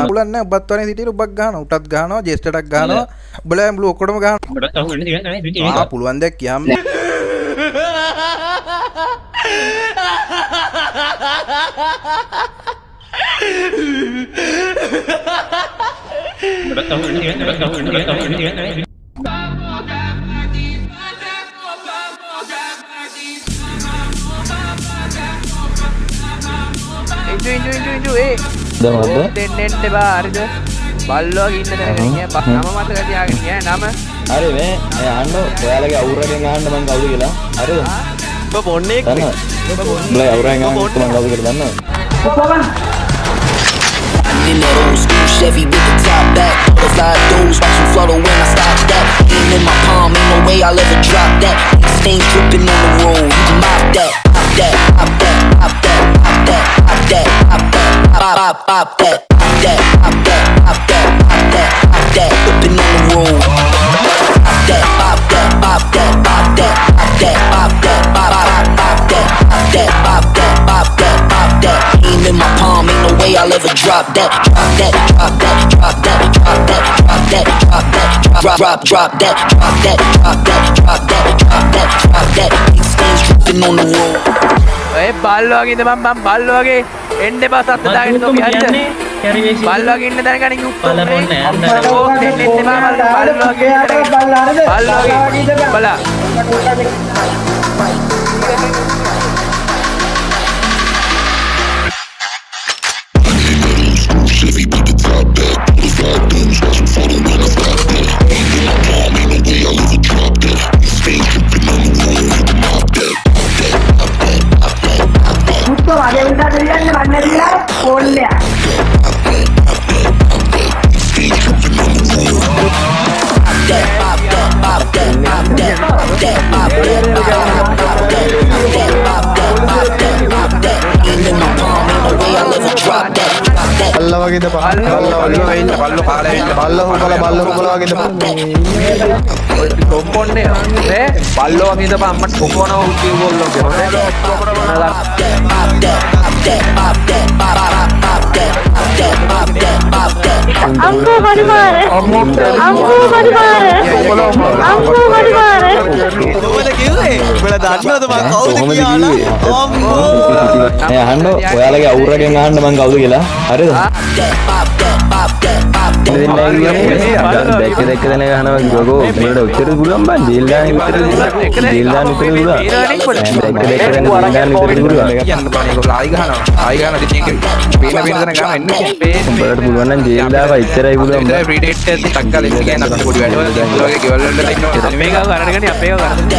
පුලන්න ඔබත් වනේ සිටියට ඔබක් ගහනවා උටත් ගහනවා ජේස්ට්ටක් ගහනවා උඹලා මුළු ඔක්කොටම ගහනවා පුළුවන් දෙයක් කියන්න ඉන්ජු දෙන්නෙන්න එපා හරිද බල්ලෝ ඉන්න තැනක නම මතක තියාගෙන නම හරි මේ අහන්න ඔයාලගේ අවුරගෙන් අහන්න මං කවුද කියලා හරිද ඔබ බොන්නේ උඹලා අවුරෙන් අහන්න මං කවුද කියලා දන්නවද in that old school Chevy with the top back. Butterfly doors, watch them flutter when I stop that. Aim in my palm, ain't no way I'll ever drop that. Stains dripping on the road, you can mop that, pop that, pop that, pop that, pop that, pop that, pop that, pop pop that, pop that, pop that, pop that, pop that, pop that, dripping on the road. Pop that, pop that, pop that, pop that, pop that, pop that, pop pop that, pop that, pop that, pop that, pop that. Aim in my palm, ain't no way I'll ever drop that. Drop that, drop that, drop that, drop that, drop that, drop that, drop that, drop that, drop that, drop that, drop that, drop that. Big stains dripping on the road. ඔය බල්ලෝ වගේ ඉඳ මම බල්ලෝ වගේ එන්න එපා සත්ත දාගෙන තෝ කියන්න බල්ලෝ වගේ ඉන්න තැන ගනින් උත්තර ඕ දෙන්න එපා බල්ලෝ වගේ බල්ලෝ වගේ බලා Chevy put the top back, butterfly doors, watch them follow when I stop that. Ain't in my palm, ain't no way I'll ever drop that. Stains dripping on the road, you can mop that, pop that, pop that, pop that, pop that. Musto vale una brillante magnesia, ponle. Stains dripping on the road. Pop that, pop that, pop that, pop that, pop that, pop that, pop that, pop that, pop that, pop that. Ain't in my palm, ain't no way I'll ever drop that. බල්ලා වගේ ඉඳ බල්ලා කාලේ ඉන්න බල්ලා හොබලා වගේ ඉඳ ඔය කොම්බොන්නේ නේ බල්ලෝ වගේ ඉඳ අම්මට කොම්බොන උටි ගොල්ලෝ කියන්නේ Ambo mari mare. Ambo mari mare. Ambo mari mare. ඔබද කිව්වේ ඔබලා දන්නවද මම කවුද කියලා අම්මෝ අහන්න ඔයාලගේ අවුරගෙන් අහන්න මං කවුද කියලා හරිද දැක්ක දැක්ක දෙන ගහනවා ගෝගෝ මේකට උත්තර පුළුවන් බං ජීල් දාන විතර ජීල් දාන විතර පුළුවන් දැක්ක දැක්ක දෙන ජීල් දාන විතර පුළුවන් කියන්න බෑ ඒක ආයි ගහනවා ඉතින් ඒක පේන තැන ගහනවා එන්නේ උඹලට පුළුවන් නම් ජීල් දාපා ඉතරයි පුළුවන් ඉතින් ප්‍රීඩේට් එකත් ටක් ගාලා ඉස්සි ගන්න අපිට පොඩි වැඩ වල වගේ ගෙවල් වල ඉන්නවා මේක අරගෙන අපේක කරන්න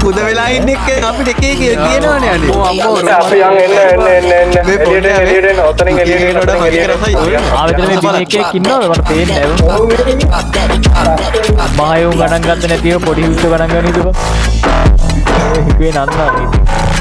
පුද වෙලා ඉන්න එක අපිට එක එක කියනවනේ අනේ අම්මෝ අපි යන් එන්න එළියට ඔතනින් එළියට ආවෙතන මේ බින එකෙක් ඉන්නවද මට පේන්නේ නැහැ මහයෝ ගණන් ගන්න නැතිව පොඩි හිස්ස ගණන් ගන්න ඉතින් හිකුවේ නන්නා